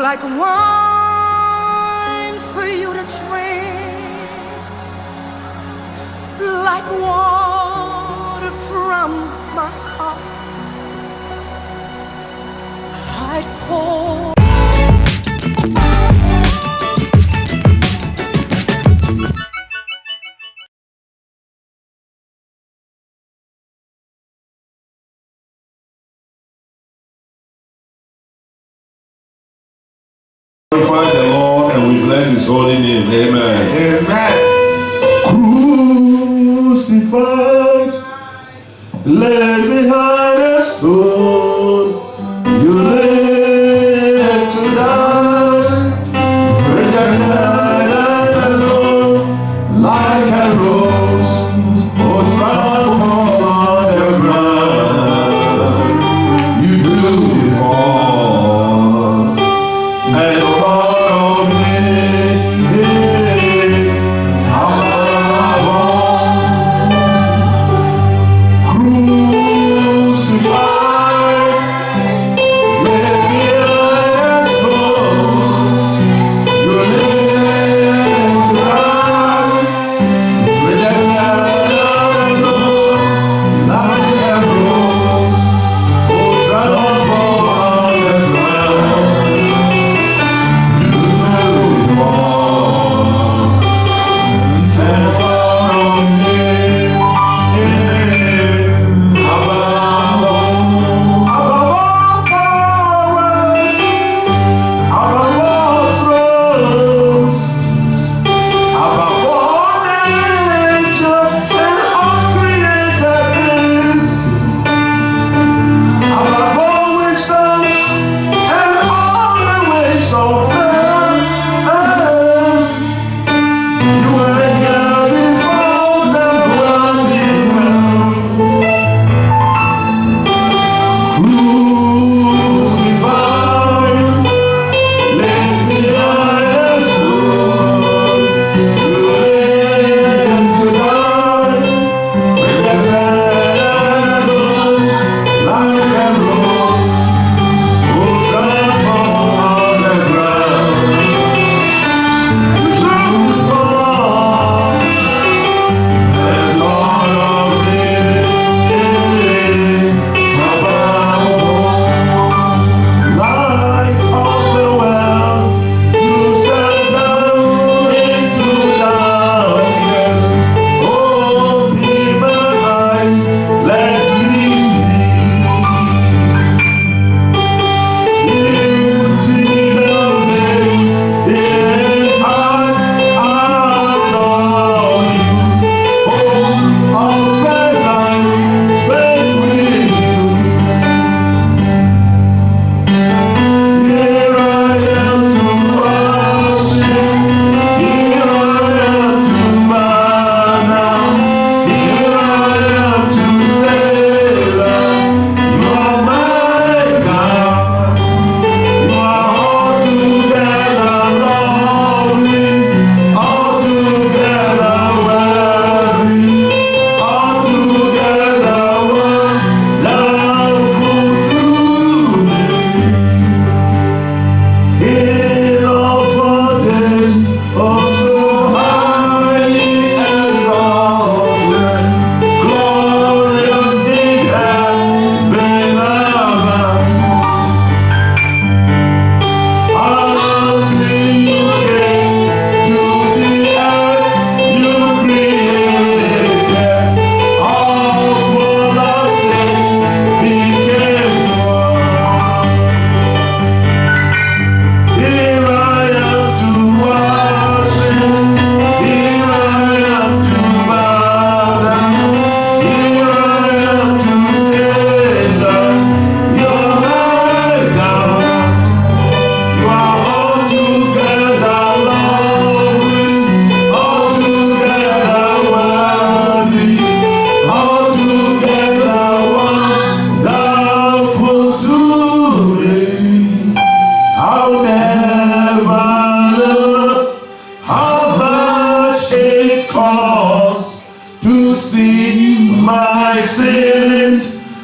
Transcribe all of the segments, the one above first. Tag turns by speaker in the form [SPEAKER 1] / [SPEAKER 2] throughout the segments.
[SPEAKER 1] like wine for you to drink, like water from my heart. I'd pour.
[SPEAKER 2] Glorify the Lord and we bless His holy name. Amen.
[SPEAKER 3] Amen. Crucified, laid behind a stone, you lived to die, rejected and alone, like a rose, oh trampled on the ground. You do it all, and follow me.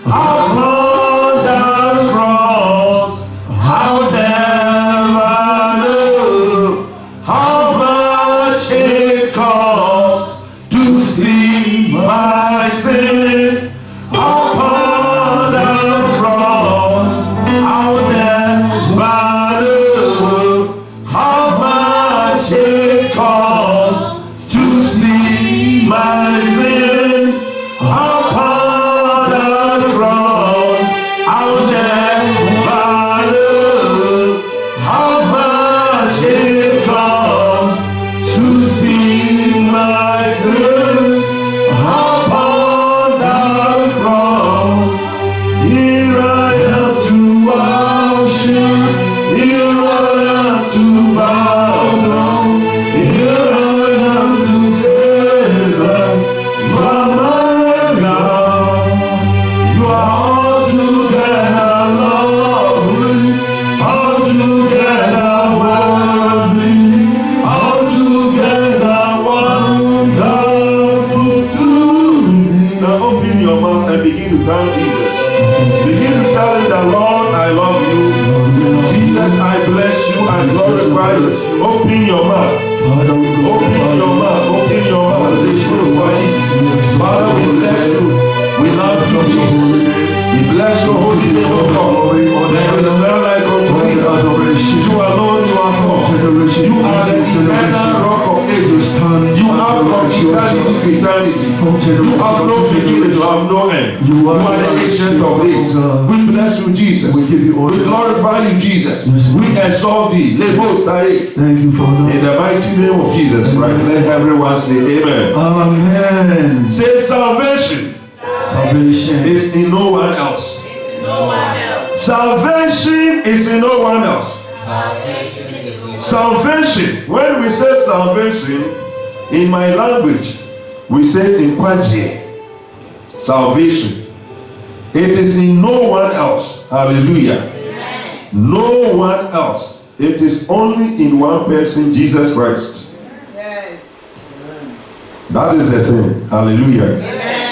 [SPEAKER 3] upon the cross, how never
[SPEAKER 2] begin to thank Jesus. Begin to tell him that, Lord, I love you. Jesus, I bless you and glorify you. Open your mouth. Open your mouth. Open your mouth. Let's go for it. Father, we bless you. We love you, Jesus. We bless your holy name, O God. There is none like unto thee. You alone, you are God. You are the eternal rock of ages. You are from eternity to eternity. You have no beginning, you have no end. You are the ancient of days. We bless you, Jesus. We give you all. We glorify you, Jesus. We exalt thee.
[SPEAKER 3] Thank you, Father.
[SPEAKER 2] In the mighty name of Jesus Christ, let everyone say amen.
[SPEAKER 3] Amen.
[SPEAKER 2] Say salvation.
[SPEAKER 3] Salvation
[SPEAKER 2] is in no one else. Salvation is in no one else. Salvation. When we say salvation, in my language, we say in Kwaji. Salvation. It is in no one else. Hallelujah. No one else. It is only in one person, Jesus Christ.
[SPEAKER 1] Yes.
[SPEAKER 2] That is the thing. Hallelujah.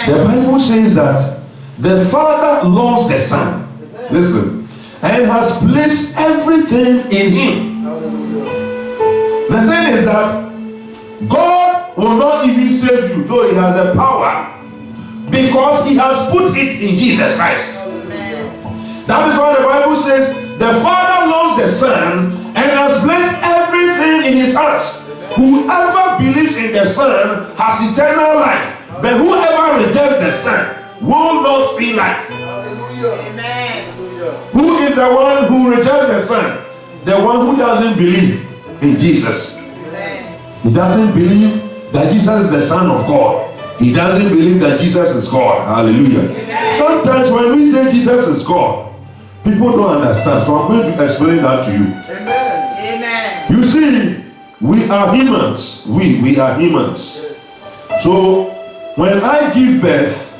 [SPEAKER 2] The Bible says that the Father loves the Son. Listen. And has placed everything in him. The thing is that God will not even save you, though he has the power, because he has put it in Jesus Christ. That is why the Bible says the Father loves the Son and has placed everything in his hands. Whoever believes in the Son has eternal life, but whoever rejects the Son will not see life.
[SPEAKER 1] Amen.
[SPEAKER 2] Who is the one who rejects the Son? The one who doesn't believe in Jesus.
[SPEAKER 1] Amen.
[SPEAKER 2] He doesn't believe that Jesus is the Son of God. He doesn't believe that Jesus is God. Hallelujah.
[SPEAKER 1] Amen.
[SPEAKER 2] Sometimes when we say Jesus is God, people don't understand. So I'm going to explain that to you.
[SPEAKER 1] Amen. Amen.
[SPEAKER 2] You see, we are humans. We are humans. So when I give birth,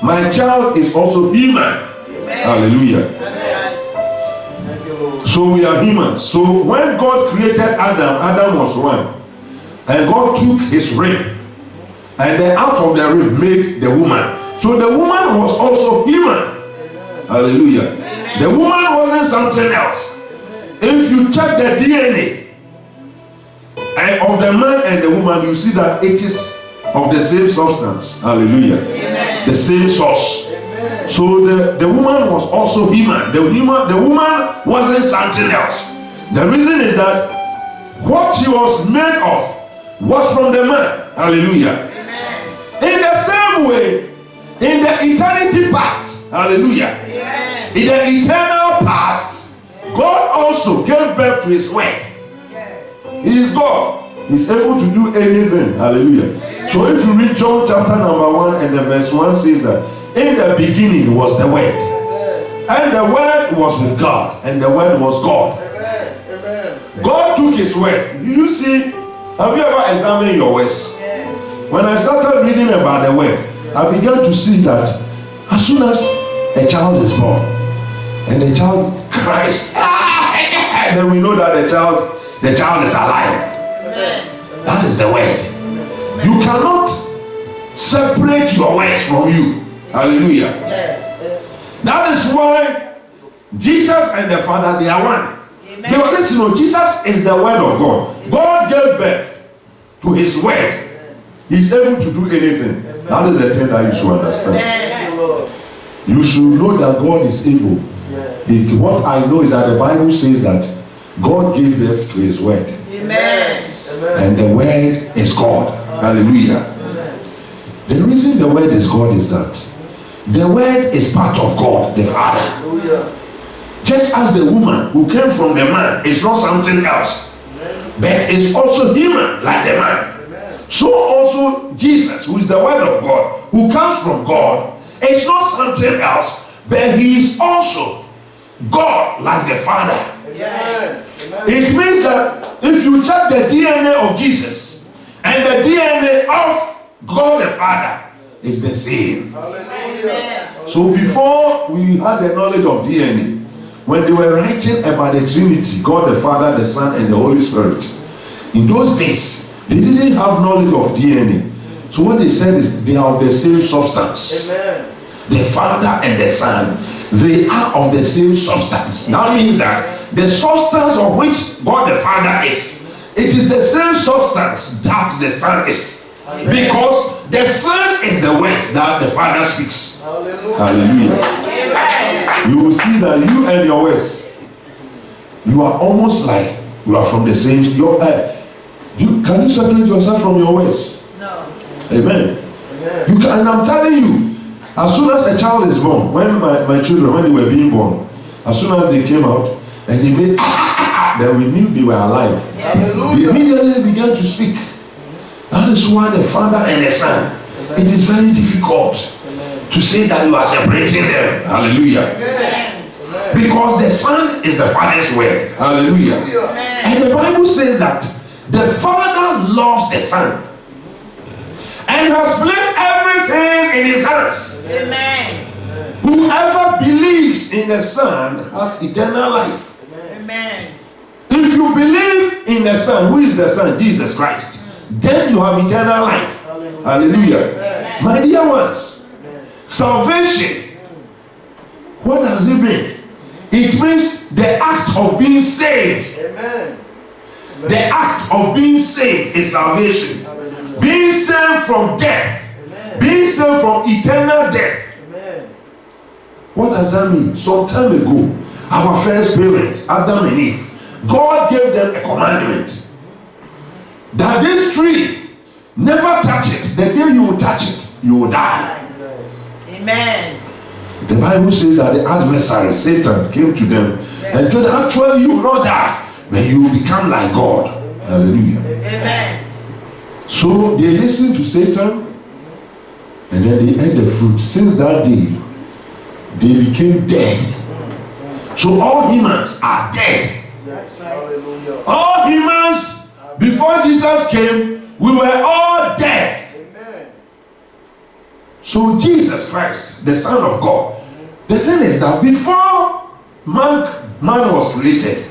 [SPEAKER 2] my child is also human.
[SPEAKER 1] Amen.
[SPEAKER 2] Hallelujah.
[SPEAKER 1] That's right. Thank you, Lord.
[SPEAKER 2] So we are humans. So when God created Adam, Adam was one. And God took his rib. And then out of the rib made the woman. So the woman was also human. Hallelujah. The woman wasn't something else. If you check the DNA of the man and the woman, you see that it is of the same substance. Hallelujah.
[SPEAKER 1] Amen.
[SPEAKER 2] The same source. So the woman was also human. The woman wasn't something else. The reason is that what she was made of was from the man. Hallelujah.
[SPEAKER 1] Amen.
[SPEAKER 2] In the same way, in the eternity past, hallelujah,
[SPEAKER 1] Amen.
[SPEAKER 2] in the eternal past, God also gave birth to his word.
[SPEAKER 1] Yes.
[SPEAKER 2] He is God. He's able to do anything. Hallelujah. So if you read John chapter number 1 and the verse 1 says that in the beginning was the word. And the word was with God. And the word was God. God took his word. You see, have you ever examined your words?
[SPEAKER 1] Yes.
[SPEAKER 2] When I started reading about the word, I began to see that as soon as a child is born and the child cries, then we know that the child is alive.
[SPEAKER 1] Amen.
[SPEAKER 2] That is the word. You cannot separate your words from you. Hallelujah.
[SPEAKER 1] Yes.
[SPEAKER 2] That is why Jesus and the Father, they are one.
[SPEAKER 1] Amen.
[SPEAKER 2] Because listen, Jesus is the word of God. God gave birth to his word. He's able to do anything. That is the thing that you should understand.
[SPEAKER 1] Amen.
[SPEAKER 2] You should know that God is able. What I know is that the Bible says that God gave birth to his word.
[SPEAKER 1] Amen.
[SPEAKER 2] And the word is God. Hallelujah. The reason the word is God is that the word is part of God, the Father. Just as the woman who came from the man is not something else, but is also human like the man. So also Jesus, who is the word of God, who comes from God, is not something else, but he is also God like the Father.
[SPEAKER 1] Yes.
[SPEAKER 2] It means that if you check the DNA of Jesus and the DNA of God the Father, it's the same.
[SPEAKER 1] Amen.
[SPEAKER 2] So before we had the knowledge of DNA, when they were writing about the Trinity, God the Father, the Son, and the Holy Spirit, in those days, they didn't have knowledge of DNA. So what they said is they are of the same substance.
[SPEAKER 1] Amen.
[SPEAKER 2] the Father and the Son, they are of the same substance. That means that the substance of which God the Father is, it is the same substance that the Son is. Because the Son is the words that the Father speaks. Hallelujah. You will see that you and your words, you are almost like you are from the same. Can you separate yourself from your words?
[SPEAKER 1] No.
[SPEAKER 2] Amen. You can, and I'm telling you, as soon as a child is born, when my children, when they were being born, as soon as they came out and they made then we knew they were alive. They immediately began to speak. That is why the Father and the Son, it is very difficult to say that you are separating them. Hallelujah. Because the Son is the Father's word. Hallelujah. And the Bible says that the Father loves the Son and has placed everything in his hands.
[SPEAKER 1] Amen.
[SPEAKER 2] Whoever believes in the Son has eternal life.
[SPEAKER 1] Amen.
[SPEAKER 2] If you believe in the Son, who is the Son? Jesus Christ. Then you have eternal life. Hallelujah. My dear ones, salvation, what does it mean? It means the act of being saved.
[SPEAKER 1] Amen.
[SPEAKER 2] The act of being saved is salvation. Being saved from death. Being saved from eternal death. What does that mean? Some time ago, our first parents, Adam and Eve, God gave them a commandment that this tree, never touch it. The day you will touch it, you will die.
[SPEAKER 1] Amen.
[SPEAKER 2] The Bible says that the adversary, Satan, came to them and told them, actually you will not die, but you will become like God. Hallelujah.
[SPEAKER 1] Amen.
[SPEAKER 2] So they listened to Satan and then they ate the fruit. Since that day, they became dead. So all humans are dead.
[SPEAKER 1] That's right.
[SPEAKER 2] All humans, before Jesus came, we were all dead.
[SPEAKER 1] Amen.
[SPEAKER 2] So Jesus Christ, the Son of God, the thing is that before man was created,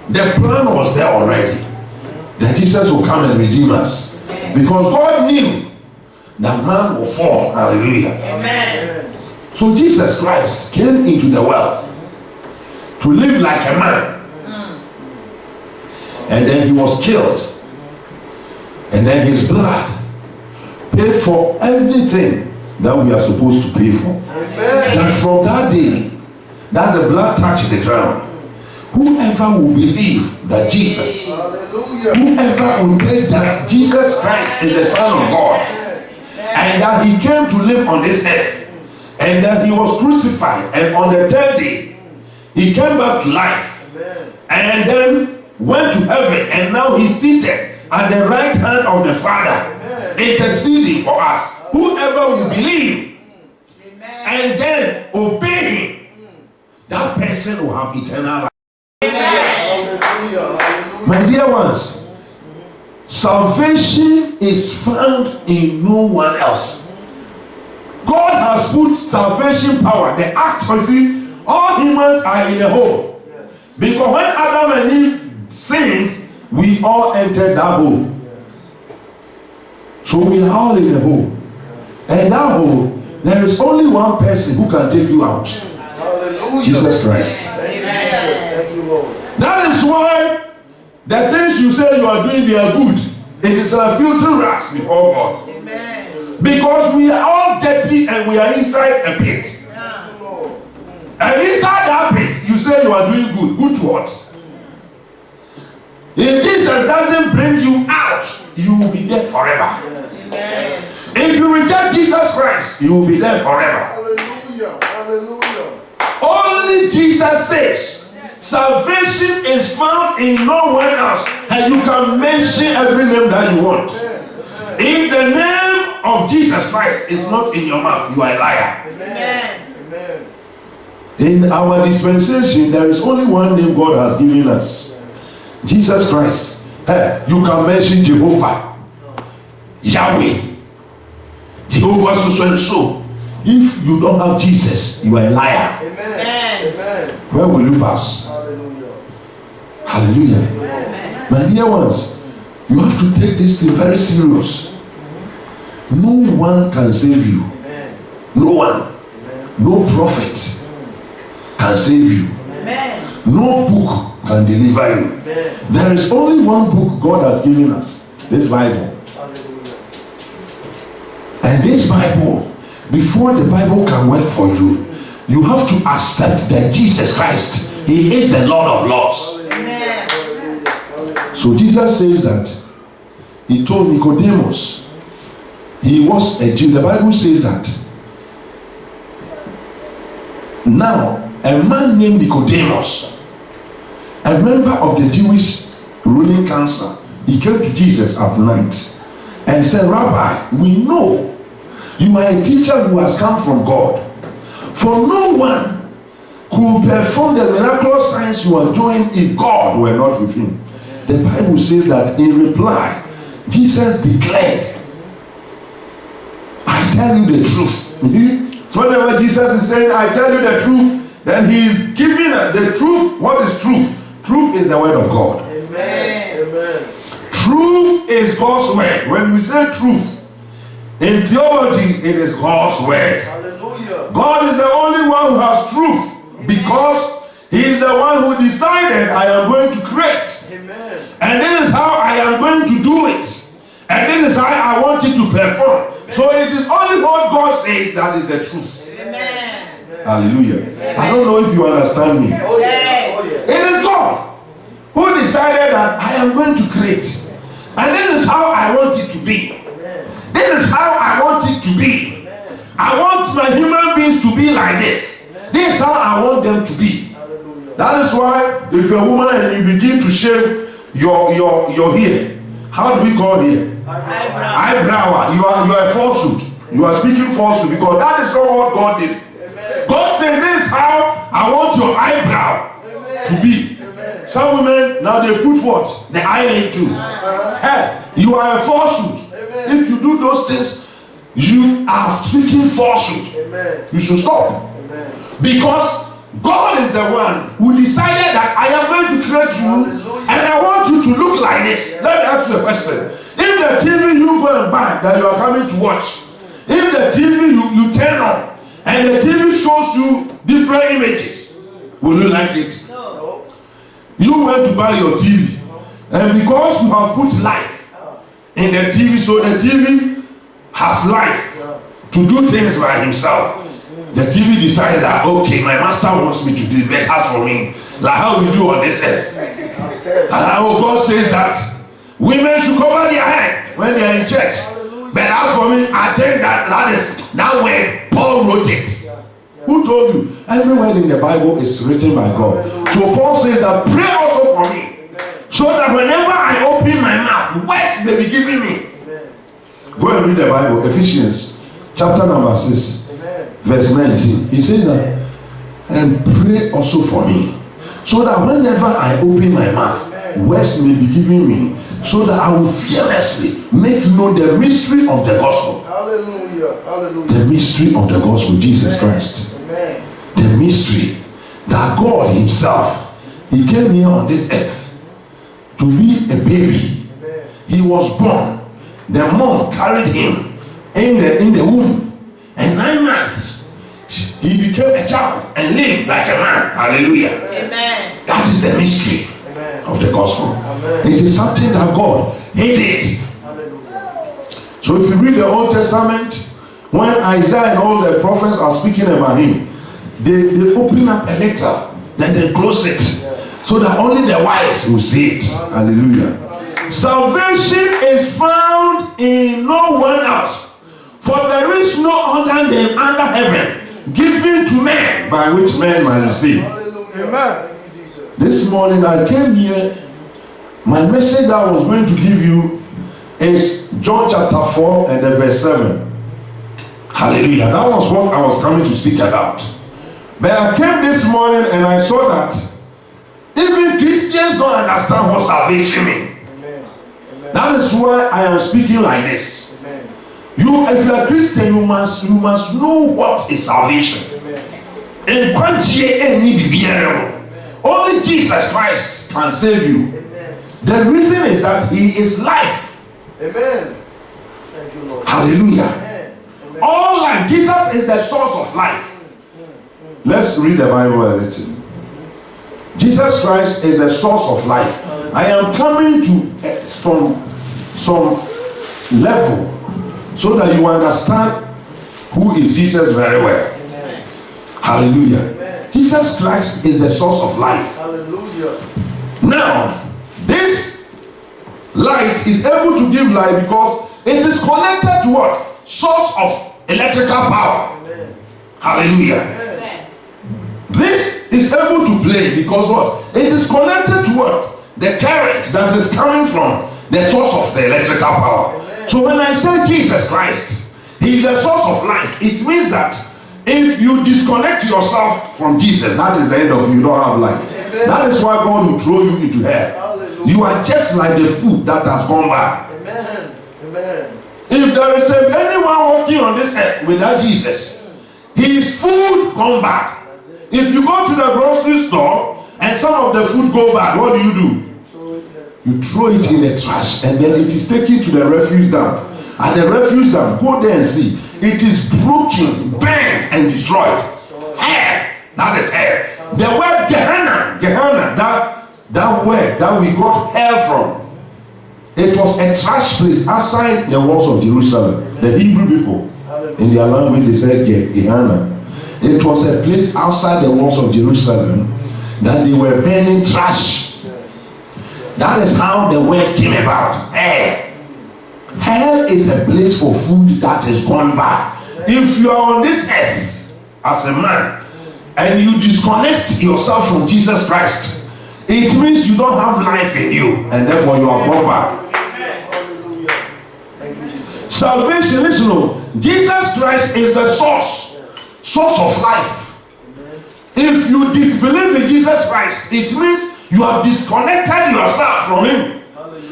[SPEAKER 2] the plan was there already. That Jesus will come and redeem us. Because God knew that man will fall. Hallelujah.
[SPEAKER 1] Amen.
[SPEAKER 2] So Jesus Christ came into the world to live like a man. And then he was killed. And then his blood paid for everything that we are supposed to pay for.
[SPEAKER 1] Amen.
[SPEAKER 2] That from that day that the blood touched the ground, whoever will believe that Jesus, whoever will believe that Jesus Christ is the Son of God, and that he came to live on this earth, and that he was crucified, and on the third day he came back to life, and then went to heaven, and now he's seated at the right hand of the Father, interceding for us. Whoever will believe and then obey him, that person will have eternal life. My dear ones, salvation is found in no one else. God has put salvation power, the act of it. All humans are in a hole. Because when Adam and Eve sinned, we all entered that hole. So we are all in a hole. And that hole, there is only one person who can take you out. Jesus Christ.
[SPEAKER 1] Thank you, Lord.
[SPEAKER 2] That is why the things you say you are doing, they are good. It is a filthy rags before God.
[SPEAKER 1] Amen.
[SPEAKER 2] Because we are all dirty and we are inside a pit. And inside that pit, you say you are doing good. Good to what? If Jesus doesn't bring you out, you will be there forever.
[SPEAKER 1] Amen.
[SPEAKER 2] If you reject Jesus Christ, you will be there forever.
[SPEAKER 1] Hallelujah.
[SPEAKER 2] Only Jesus saves. Salvation is found in no one else. And you can mention every name that you want. If the name of Jesus Christ is not in your mouth, you are a liar.
[SPEAKER 1] Amen.
[SPEAKER 2] In our dispensation, there is only one name God has given us. Jesus Christ. Hey, you can mention Jehovah, Yahweh, Jehovah so and so. If you don't have Jesus, you are a liar.
[SPEAKER 1] Amen.
[SPEAKER 2] Where will you pass? Hallelujah. My dear ones, you have to take this thing very serious. No one can save you. No one. no prophet can save you.
[SPEAKER 1] Amen.
[SPEAKER 2] No book can deliver you.
[SPEAKER 1] Amen.
[SPEAKER 2] There is only one book God has given us, this Bible.
[SPEAKER 1] Hallelujah.
[SPEAKER 2] And this Bible, before the Bible can work for you, you have to accept that Jesus Christ, He is the Lord of Lords.
[SPEAKER 1] Amen.
[SPEAKER 2] So Jesus says that He told Nicodemus, he was a Jew. The Bible says that now a man named Nicodemus, a member of the Jewish ruling council, he came to Jesus at night and said, Rabbi, we know you are a teacher who has come from God. For no one could perform the miraculous signs you are doing if God were not with him. The Bible says that in reply, Jesus declared, I tell you the truth. So whenever Jesus is saying, I tell you the truth, then he is giving the truth. What is truth? Truth is the word of God.
[SPEAKER 1] Amen. Amen.
[SPEAKER 2] Truth is God's word. When we say truth, in theology, it is God's word.
[SPEAKER 1] Hallelujah.
[SPEAKER 2] God is the only one who has truth because he is the one who decided I am going to create.
[SPEAKER 1] Amen.
[SPEAKER 2] And this is how I am going to do it. And this is how I want it to perform. So it is only what God says that is the truth.
[SPEAKER 1] Amen.
[SPEAKER 2] Hallelujah. I don't know if you understand me.
[SPEAKER 1] Oh yes. Oh yes.
[SPEAKER 2] It is God who decided that I am going to create. And this is how I want it to be.
[SPEAKER 1] Amen.
[SPEAKER 2] This is how I want it to be.
[SPEAKER 1] Amen.
[SPEAKER 2] I want my human beings to be like this. This is how I want them to be.
[SPEAKER 1] Hallelujah.
[SPEAKER 2] That is why if you're a woman and you begin to shave your hair, how do we call hair? Eyebrow. You are a falsehood. You are speaking falsehood because that is not what God did.
[SPEAKER 1] Amen.
[SPEAKER 2] God says this is how I want your eyebrow
[SPEAKER 1] Amen.
[SPEAKER 2] to be.
[SPEAKER 1] Amen.
[SPEAKER 2] Some women now they put what? The eyelid too. Hey, you are a falsehood.
[SPEAKER 1] Amen.
[SPEAKER 2] If you do those things, you are speaking falsehood.
[SPEAKER 1] Amen.
[SPEAKER 2] You should stop.
[SPEAKER 1] Amen.
[SPEAKER 2] Because God is the one who decided that I am going to create you.
[SPEAKER 1] Hallelujah.
[SPEAKER 2] And I want you to look like this. Let me ask you a question. If the TV you go and buy that you are coming to watch, if the TV you turn on and the TV shows you different images, will you like it?
[SPEAKER 1] No.
[SPEAKER 2] You went to buy your TV, and because you have put life in the TV, so the TV has life to do things by himself. The TV decides that, okay, my master wants me to do better for me, like how we do on this earth. And how God says that women should cover their head when they are in church. But as for me, I think that way Paul wrote it. Who told you? Every word in the Bible is written by God. So Paul says that pray also for me, so that whenever I open my mouth, words may be given me. Go and read the Bible, Ephesians chapter number 6. Verse 19, he says that, and pray also for me, so that whenever I open my mouth, words may be given me, so that I will fearlessly make known the mystery of the gospel.
[SPEAKER 1] Hallelujah. Hallelujah.
[SPEAKER 2] The mystery of the gospel, Jesus Christ.
[SPEAKER 1] Amen.
[SPEAKER 2] The mystery that God himself, he came here on this earth to be a baby.
[SPEAKER 1] Amen.
[SPEAKER 2] He was born. The mom carried him in the womb. And 9 months, he became a child and lived like a man. Hallelujah.
[SPEAKER 1] Amen.
[SPEAKER 2] That is the mystery
[SPEAKER 1] Amen.
[SPEAKER 2] of the gospel.
[SPEAKER 1] Amen.
[SPEAKER 2] It is something that God did.
[SPEAKER 1] Hallelujah.
[SPEAKER 2] So if you read the Old Testament, when Isaiah and all the prophets are speaking about him, they open up a letter, then they close it, so that only the wise will see it. Hallelujah. Salvation is found in no one else. For there is no other name under heaven given to men by which men might receive.
[SPEAKER 1] Hallelujah. Amen. Thank you, Jesus.
[SPEAKER 2] This morning I came here. My message that I was going to give you is John chapter 4 and the verse 7. Hallelujah. That was what I was coming to speak about. But I came this morning and I saw that even Christians don't understand what salvation means.
[SPEAKER 1] Amen. Amen.
[SPEAKER 2] That is why I am speaking like this.
[SPEAKER 1] Amen.
[SPEAKER 2] If you are a Christian, you must know what is salvation.
[SPEAKER 1] Amen.
[SPEAKER 2] Only Jesus Christ can save you.
[SPEAKER 1] Amen.
[SPEAKER 2] The reason is that he is life.
[SPEAKER 1] Amen. Thank you, Lord.
[SPEAKER 2] Hallelujah.
[SPEAKER 1] Amen. Amen.
[SPEAKER 2] All life. Jesus is the source of life. Let's read the Bible a little. Jesus Christ is the source of life. I am coming to some level so that you understand who is Jesus very well.
[SPEAKER 1] Amen.
[SPEAKER 2] Hallelujah.
[SPEAKER 1] Amen.
[SPEAKER 2] Jesus Christ is the source of life.
[SPEAKER 1] Hallelujah.
[SPEAKER 2] Now, this light is able to give light because it is connected to what? Source of electrical power.
[SPEAKER 1] Amen.
[SPEAKER 2] Hallelujah.
[SPEAKER 1] Amen.
[SPEAKER 2] This is able to play because what? It is connected to what? The current that is coming from the source of the electrical power.
[SPEAKER 1] Amen.
[SPEAKER 2] So when I say Jesus Christ, He is the source of life, it means that if you disconnect yourself from Jesus, that is the end of you. You don't have life.
[SPEAKER 1] Amen.
[SPEAKER 2] That is why God will throw you into hell.
[SPEAKER 1] Hallelujah.
[SPEAKER 2] You are just like the food that has gone bad.
[SPEAKER 1] Amen. Amen.
[SPEAKER 2] If there is anyone walking on this earth without Jesus, his food gone bad. If you go to the grocery store and some of the food go bad, what do? You throw it in the trash and then it is taken to the refuse dump. And the refuse dump, go there and see. It is broken, burned and destroyed. Hell, that is hell. The word Gehenna, that word that we got hell from, it was a trash place outside the walls of Jerusalem. The Hebrew people, in their language, they said Gehenna. It was a place outside the walls of Jerusalem that they were burning trash. That is how the word came about. Hell. Hell is a place for food that is gone bad. If you are on this earth as a man and you disconnect yourself from Jesus Christ, it means you don't have life in you and therefore you are gone bad. Salvation, listen, Jesus Christ is the source of life. If you disbelieve in Jesus Christ, it means you have disconnected yourself from Him,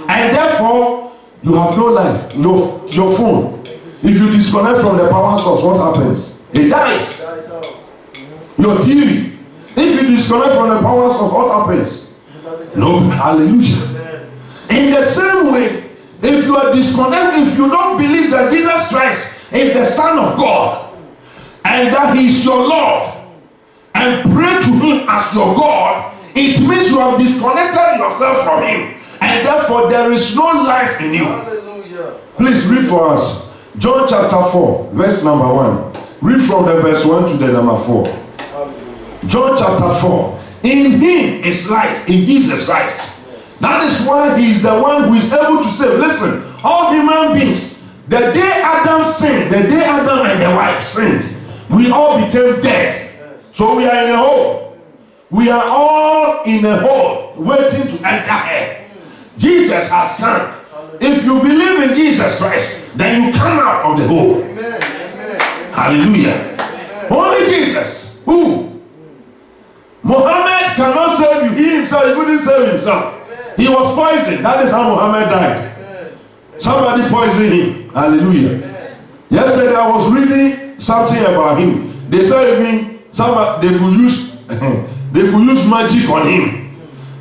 [SPEAKER 2] and therefore you have no life. Your phone, if you disconnect from the power source, what happens? It dies. Your TV, if you disconnect from the power source, what happens? No. Hallelujah. In the same way, if you are disconnected, if you don't believe that Jesus Christ is the Son of God and that He is your Lord, and pray to Him as your God, it means you have disconnected yourself from Him, and therefore there is no life in you.
[SPEAKER 1] Hallelujah.
[SPEAKER 2] Please read for us John chapter 4, verse number 1. Read from the verse 1 to the number 4.
[SPEAKER 1] Hallelujah.
[SPEAKER 2] John chapter 4. In Him is life, in Jesus Christ. That is why He is the one who is able to save. Listen, all human beings, the day Adam sinned, the day Adam and the wife sinned, we all became dead. So we are in a hole. We are all in a hole, waiting to enter hell. Jesus has come. If you believe in Jesus Christ, then you come out of the hole.
[SPEAKER 1] Amen. Amen.
[SPEAKER 2] Hallelujah.
[SPEAKER 1] Amen.
[SPEAKER 2] Only Jesus. Who? Muhammad cannot save you. He himself, he couldn't save himself. He was poisoned. That is how Muhammad died.
[SPEAKER 1] Amen.
[SPEAKER 2] Somebody poisoned him. Hallelujah.
[SPEAKER 1] Amen.
[SPEAKER 2] Yesterday I was reading something about him. They said even they could use magic on him,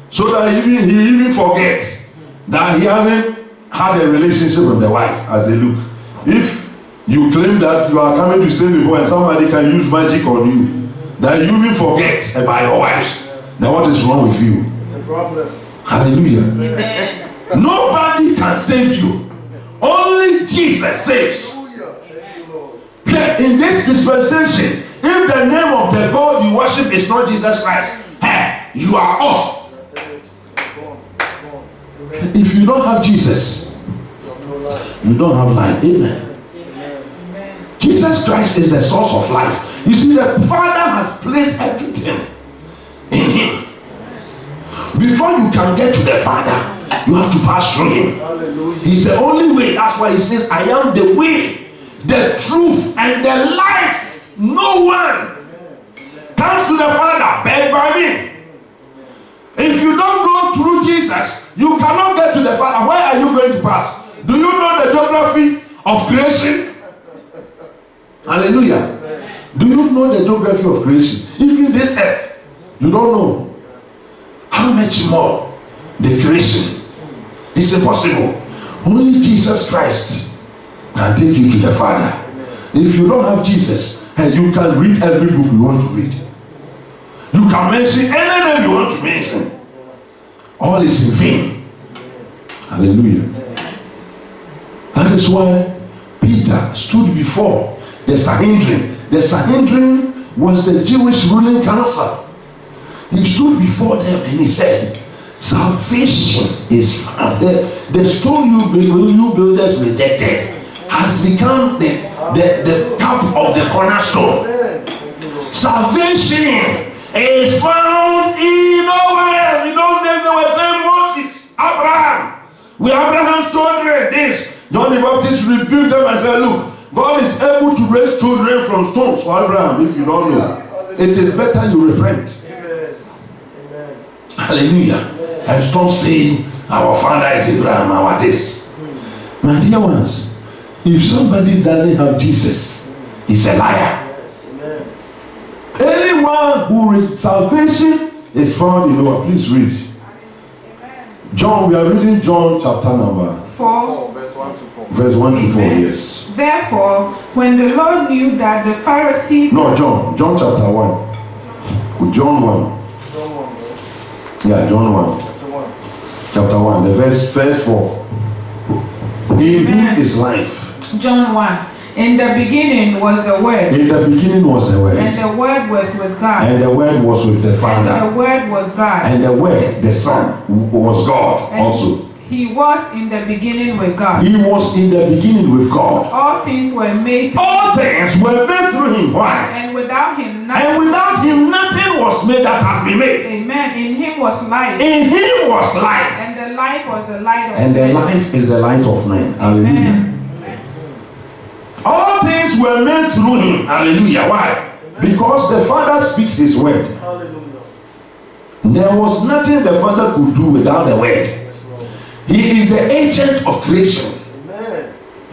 [SPEAKER 2] so that he even forgets that he hasn't had a relationship with the wife. As they look, if you claim that you are coming to save people and somebody can use magic on you, that you even forget about your wife, then what is wrong with you?
[SPEAKER 1] It's a problem.
[SPEAKER 2] Hallelujah.
[SPEAKER 1] Amen.
[SPEAKER 2] Nobody can save you. Only Jesus saves.
[SPEAKER 1] Hallelujah. Thank you, Lord.
[SPEAKER 2] In this dispensation, if the name of the God you worship is not Jesus Christ, you are off. If you don't have Jesus, you don't have life. Amen. Jesus Christ is the source of life. You see, the Father has placed everything in Him. Before you can get to the Father, you have to pass through Him.
[SPEAKER 1] Hallelujah.
[SPEAKER 2] He's the only way. That's why He says, I am the way, the truth, and the life. No one comes to the Father but by me. If you don't go through Jesus, you cannot get to the Father. Where are you going to pass? Do you know the geography of creation? Hallelujah. Do you know the geography of creation? Even this earth, you don't know. How much more the creation? It's impossible. Only Jesus Christ can take you to the Father. If you don't have Jesus, and you can read every book you want to read, You can mention any name you want to mention. All is in vain. Hallelujah. That is why Peter stood before the Sanhedrin. The Sanhedrin was the Jewish ruling council. He stood before them and he said, salvation is found. The stone you builders rejected has become the top of the cornerstone. Salvation is found in nowhere. In those days they were saying Moses, Abraham. We are Abraham's children. This. John the Baptist rebuked them and said, look, God is able to raise children from stones for Abraham. If you don't know, it is better you repent.
[SPEAKER 1] Amen.
[SPEAKER 2] Hallelujah. And stop saying our father is Abraham, our this. My dear ones, if somebody doesn't have Jesus, he's a liar. Anyone who reads salvation is found in Noah. Please read. John, we are reading John chapter number
[SPEAKER 4] 4,
[SPEAKER 1] verse 1 to 4.
[SPEAKER 2] verse 1 to 4, yes.
[SPEAKER 4] Therefore, when the Lord knew that the Pharisees...
[SPEAKER 2] No, John chapter 1. John 1. Yeah, John 1. Chapter 1, the verse 4. In him is life.
[SPEAKER 4] John 1. In the beginning was the Word.
[SPEAKER 2] In the beginning was the Word.
[SPEAKER 4] And the Word was with God.
[SPEAKER 2] And the Word was with the Father.
[SPEAKER 4] And the Word was God.
[SPEAKER 2] And the Word, the Son, was God
[SPEAKER 4] And
[SPEAKER 2] also.
[SPEAKER 4] He was in the beginning with God.
[SPEAKER 2] He was in the beginning with God.
[SPEAKER 4] All things were made through
[SPEAKER 2] All things were made through him. Why?
[SPEAKER 4] and without him nothing.
[SPEAKER 2] And without him nothing was made that has been made.
[SPEAKER 4] Amen. In him was life.
[SPEAKER 2] In him was life.
[SPEAKER 4] And the life was the light of
[SPEAKER 2] And the
[SPEAKER 4] men.
[SPEAKER 2] life is the light of men. Hallelujah.
[SPEAKER 4] Amen.
[SPEAKER 2] All things were made through him. Hallelujah. Why? Because the Father speaks his word. There was nothing the Father could do without the word. He is the agent of creation.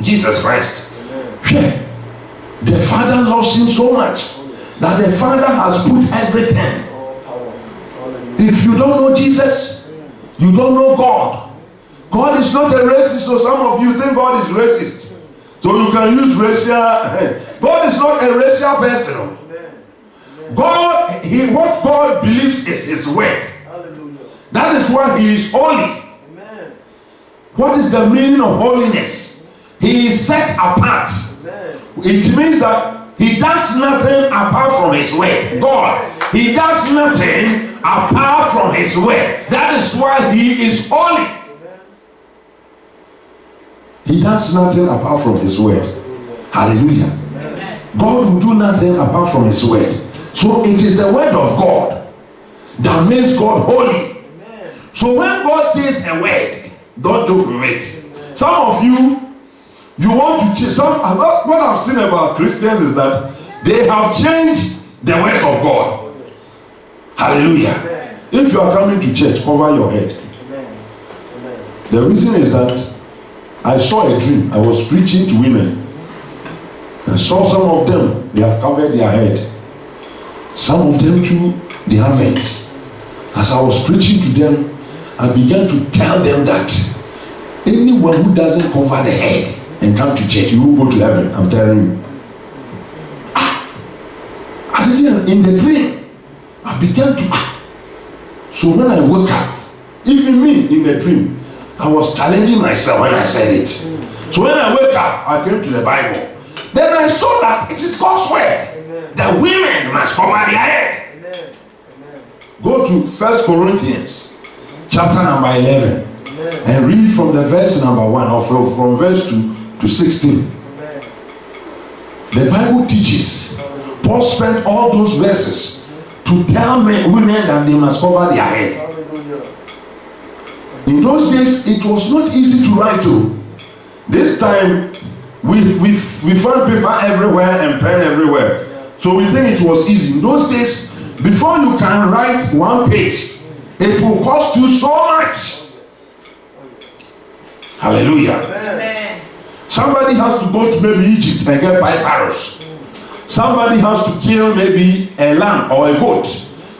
[SPEAKER 2] Jesus Christ. The Father loves him so much that the Father has put everything. If you don't know Jesus, you don't know God. God is not a racist, so some of you think God is racist. So you can use racial. God is not a racial person. God, what God believes is his word. That is why he is holy. What is the meaning of holiness? He is set apart. It means that he does nothing apart from his word. God, he does nothing apart from his word. That is why he is holy. He does nothing apart from his word. Hallelujah. God will do nothing apart from his word. So it is the word of God that makes God holy. So when God says a word, don't joke with it. Some of you want to change. What I've seen about Christians is that they have changed the words of God. Hallelujah. If you are coming to church, cover your head. The reason is that I saw a dream. I was preaching to women. I saw some of them, they have covered their head. Some of them too, they haven't. As I was preaching to them, I began to tell them that anyone who doesn't cover the head and come to church, you will go to heaven. I'm telling you. I didn't, in the dream, I began to. So when I woke up, even me in the dream, I was challenging myself when I said it. So when I wake up, I came to the Bible. Then I saw that it is God's word. The women must cover their head. Go to 1 Corinthians chapter number 11 and read from the verse number 1 or from verse 2 to 16. The Bible teaches. Paul spent all those verses to tell women that they must cover their head. In those days, it was not easy to write to. This time, we found paper everywhere and pen everywhere. So we think it was easy. In those days, before you can write one page, it will cost you so much. Hallelujah.
[SPEAKER 4] Amen.
[SPEAKER 2] Somebody has to go to maybe Egypt and get arrows. Somebody has to kill maybe a lamb or a goat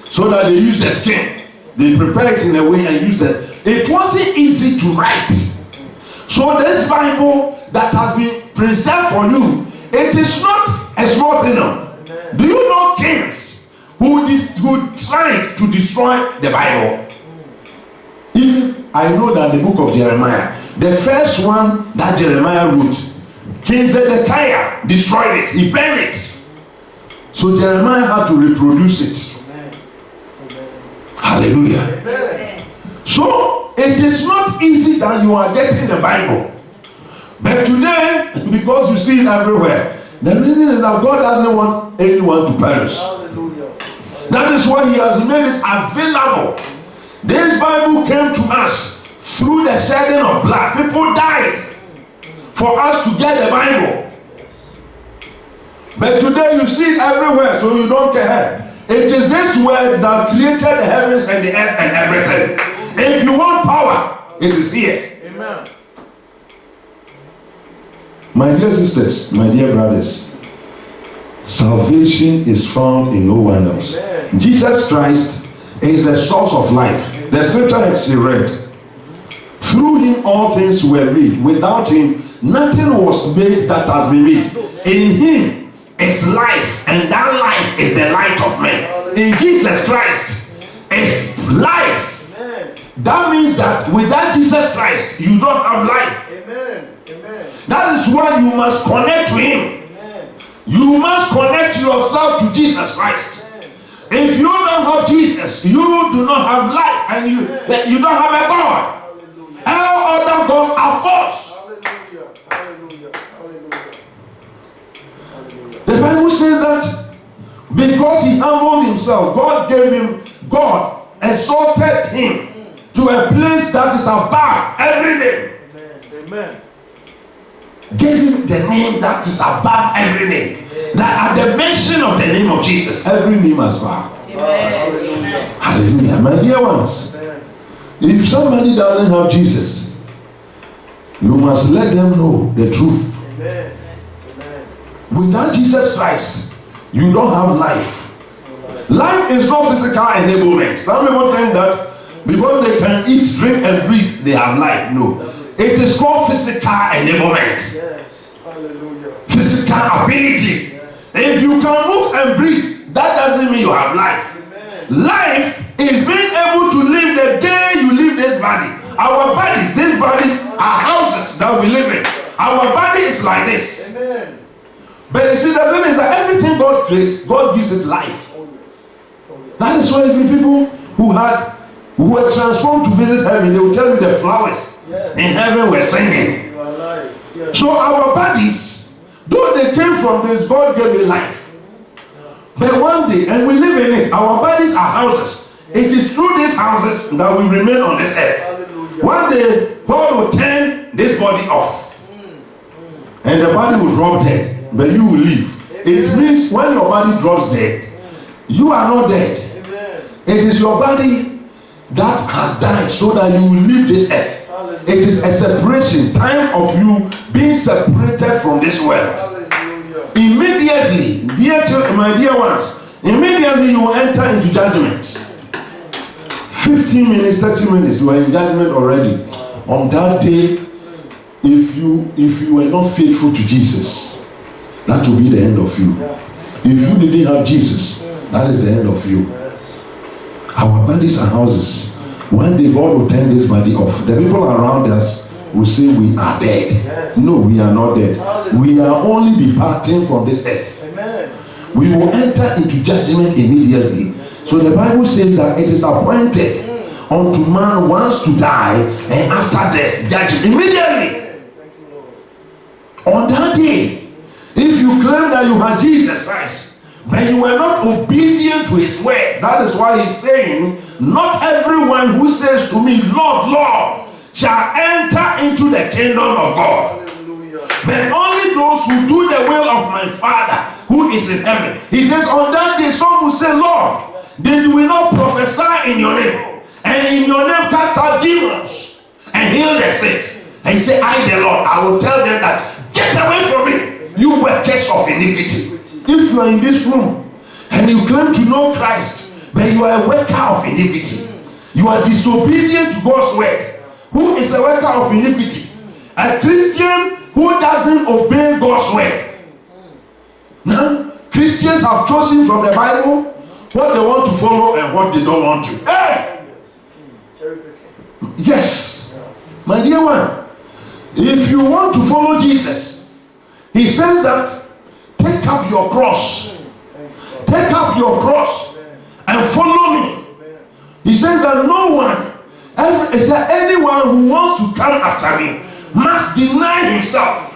[SPEAKER 2] so that they use the skin. They prepare it in a way and use it. It wasn't easy to write. So this Bible that has been preserved for you, it is not a small thing. Do you know kings who try tried to destroy the Bible. Even I know that the book of Jeremiah, the first one that Jeremiah wrote, King Zedekiah destroyed it. He burned it. So Jeremiah had to reproduce it.
[SPEAKER 1] Amen.
[SPEAKER 2] Hallelujah.
[SPEAKER 1] Amen.
[SPEAKER 2] So it is not easy that you are getting the Bible. But today, because you see it everywhere, the reason is that God doesn't want anyone to perish.
[SPEAKER 1] Hallelujah.
[SPEAKER 2] That is why He has made it available. This Bible came to us through the shedding of blood. People died for us to get the Bible. But today you see it everywhere, so you don't care. It is this word that created the heavens and the earth and everything. If you want power, it is here.
[SPEAKER 1] Amen.
[SPEAKER 2] My dear sisters, my dear brothers, salvation is found in no one else.
[SPEAKER 1] Amen.
[SPEAKER 2] Jesus Christ is the source of life. The scripture she read, through Him all things were made. Without Him, nothing was made that has been made. In Him is life, and that life is the light of men. In Jesus Christ is life.
[SPEAKER 1] Amen.
[SPEAKER 2] That means that without Jesus Christ, you don't have life.
[SPEAKER 1] Amen. Amen.
[SPEAKER 2] That is why you must connect to Him.
[SPEAKER 1] Amen.
[SPEAKER 2] You must connect yourself to Jesus Christ. If you don't have Jesus, you do not have life, and you don't have a God.
[SPEAKER 1] Hallelujah.
[SPEAKER 2] All other gods are false.
[SPEAKER 1] Hallelujah. Hallelujah. Hallelujah. Hallelujah.
[SPEAKER 2] The Bible says that because He humbled Himself, God exalted Him to a place that is above every name.
[SPEAKER 1] Amen. Amen.
[SPEAKER 2] Gave Him the name that is above every name. That at the mention of the name of Jesus, every name must bow.
[SPEAKER 1] Hallelujah.
[SPEAKER 2] Hallelujah. My dear ones,
[SPEAKER 1] Amen.
[SPEAKER 2] if somebody doesn't have Jesus, you must let them know the truth.
[SPEAKER 1] Amen. Amen.
[SPEAKER 2] Without Jesus Christ, you don't have life. Life is not physical enablement. Some people think that because they can eat, drink, and breathe, they have life. No. It is called physical enablement.
[SPEAKER 1] Yes. Hallelujah.
[SPEAKER 2] Physical ability. If you can move and breathe, that doesn't mean you have life.
[SPEAKER 1] Amen.
[SPEAKER 2] Life is being able to live the day you leave this body. Our bodies, these bodies are houses that we live in. Our body is like this.
[SPEAKER 1] Amen.
[SPEAKER 2] But you see, the thing is that everything God creates, God gives it life.
[SPEAKER 1] Oh yes. Oh yes.
[SPEAKER 2] That is why even people who were transformed to visit heaven, they will tell you the flowers
[SPEAKER 1] Yes.
[SPEAKER 2] in heaven were singing.
[SPEAKER 1] You are alive. Yes.
[SPEAKER 2] So our bodies, though they came from this, God gave it life. But one day, and we live in it, our bodies are houses. It is through these houses that we remain on this earth.
[SPEAKER 1] Hallelujah.
[SPEAKER 2] One day, God will turn this body off. And the body will drop dead. But you will live. It means when your body drops dead, you are not dead.
[SPEAKER 1] Amen.
[SPEAKER 2] It is your body that has died so that you will leave this earth. It is a separation, time of you being separated from this world.
[SPEAKER 1] Hallelujah.
[SPEAKER 2] Immediately, dear children, my dear ones, immediately you will enter into judgment. 15 minutes, 30 minutes, you are in judgment already. On that day, if you were not faithful to Jesus, that will be the end of you. If you didn't have Jesus, that is the end of you.
[SPEAKER 1] Yes.
[SPEAKER 2] Our bodies are houses. One day God will turn this body off. The people around us will say we are dead.
[SPEAKER 1] Yes.
[SPEAKER 2] No, we are not dead. We are only departing from this earth.
[SPEAKER 1] Amen.
[SPEAKER 2] We will enter into judgment immediately. So the Bible says that it is appointed unto man once to die, and after death, judgment immediately.
[SPEAKER 1] Thank you, Lord.
[SPEAKER 2] On that day, if you claim that you have Jesus Christ, but you were not obedient to His word, that is why He's saying, not everyone who says to me, Lord, Lord, shall enter into the kingdom of God,
[SPEAKER 1] Hallelujah.
[SPEAKER 2] but only those who do the will of my Father who is in heaven. He says, on that day, some will say, Lord, did we not prophesy in your name? And in your name cast out demons and heal the sick? And He said, I, the Lord, I will tell them that, get away from me, you workers of iniquity. If you are in this room and you claim to know Christ, but you are a worker of iniquity, you are disobedient to God's word. Who is a worker of iniquity? A Christian who doesn't obey God's word. Now, Christians have chosen from the Bible what they want to follow and what they don't want to. Hey!
[SPEAKER 1] Cherry picking.
[SPEAKER 2] Yes, my dear one, if you want to follow Jesus, he says that take up your cross. Take up your cross and follow me. He says that no one, anyone who wants to come after me must deny himself.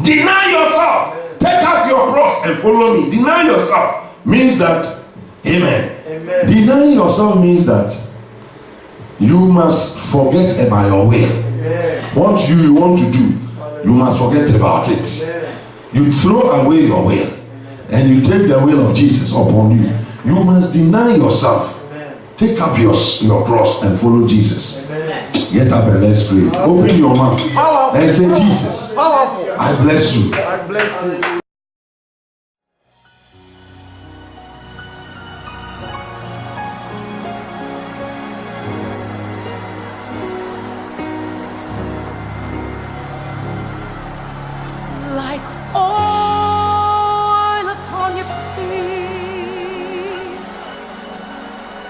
[SPEAKER 2] Deny yourself. Take up your cross and follow me. Deny yourself means that, amen. Denying yourself means that you must forget about your will. What you want to do, you must forget about it. You throw away your will and you take the will of Jesus upon you. You must deny yourself. Take up your cross and follow Jesus. Get up and let's pray. Open your mouth and say, Jesus, I bless you.
[SPEAKER 1] I bless you.
[SPEAKER 5] Like oil upon your feet,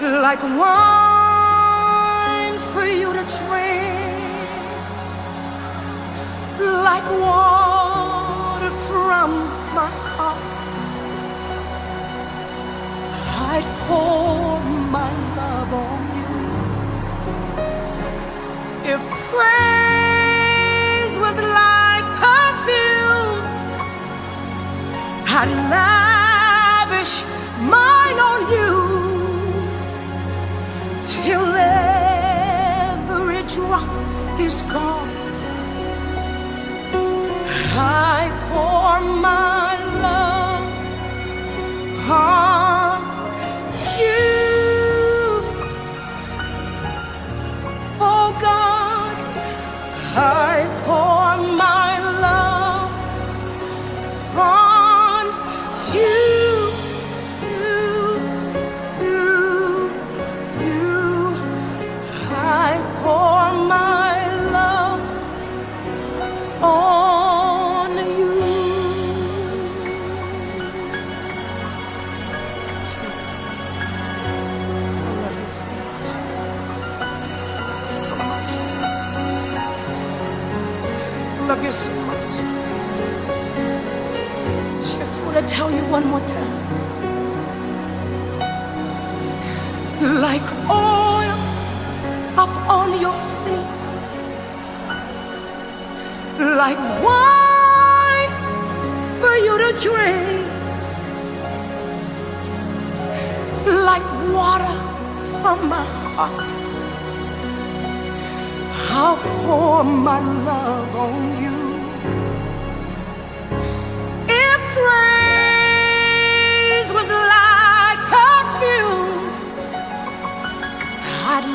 [SPEAKER 5] like wine for you to drink, like water from my heart, I'd pour my love on you. If praise was like perfume, I'd lavish mine on you till every drop is gone. I pour my love on you. Oh God, I pour my love on you. I pour my love on you. Jesus, I love you so much. So much. I love you so much. Just want to tell you one more time. Like oil up on your feet, like wine for you to drink, like water from my heart, I'll pour my love on you. If praise was like perfume, I'd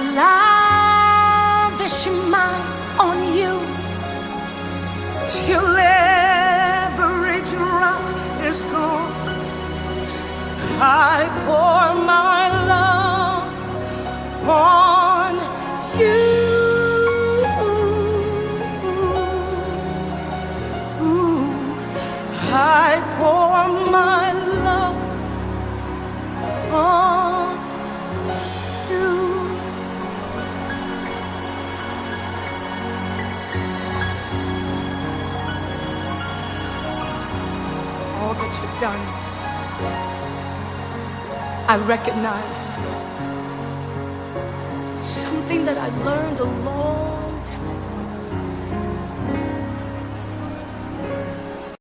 [SPEAKER 5] lavish mine on you till every drop is gone. I pour my love on you. I pour my love on you. All that you've done, I recognize something that I learned a long